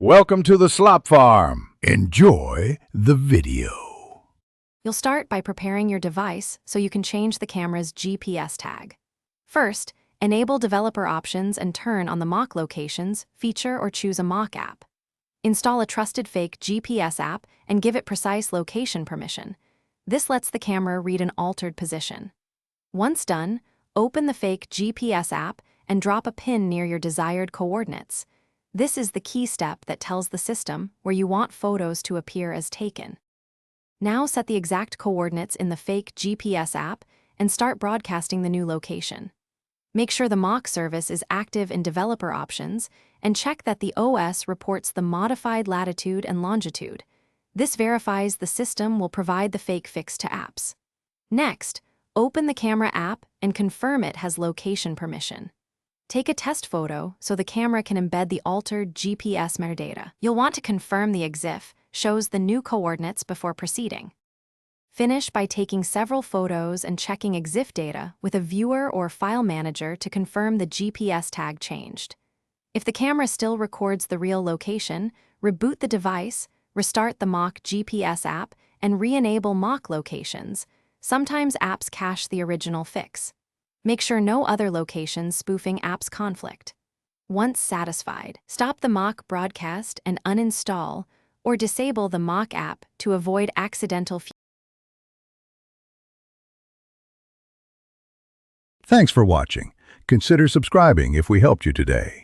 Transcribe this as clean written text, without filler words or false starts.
Welcome to the Slop Farm. Enjoy the video. You'll start by preparing your device so you can change the camera's GPS tag. First, enable developer options and turn on the mock locations feature or choose a mock app. Install a trusted fake GPS app and give it precise location permission. This lets the camera read an altered position. Once done, open the fake GPS app and drop a pin near your desired coordinates. This is the key step that tells the system where you want photos to appear as taken. Now set the exact coordinates in the fake GPS app and start broadcasting the new location. Make sure the mock service is active in developer options and check that the OS reports the modified latitude and longitude. This verifies the system will provide the fake fix to apps. Next, open the camera app and confirm it has location permission. Take a test photo so the camera can embed the altered GPS metadata. You'll want to confirm the EXIF shows the new coordinates before proceeding. Finish by taking several photos and checking EXIF data with a viewer or file manager to confirm the GPS tag changed. If the camera still records the real location, reboot the device, restart the mock GPS app, and re-enable mock locations. Sometimes apps cache the original fix. Make sure no other locations spoofing apps conflict. Once satisfied, stop the mock broadcast and uninstall or disable the mock app to avoid accidental. Thanks for watching. Consider subscribing if we helped you today.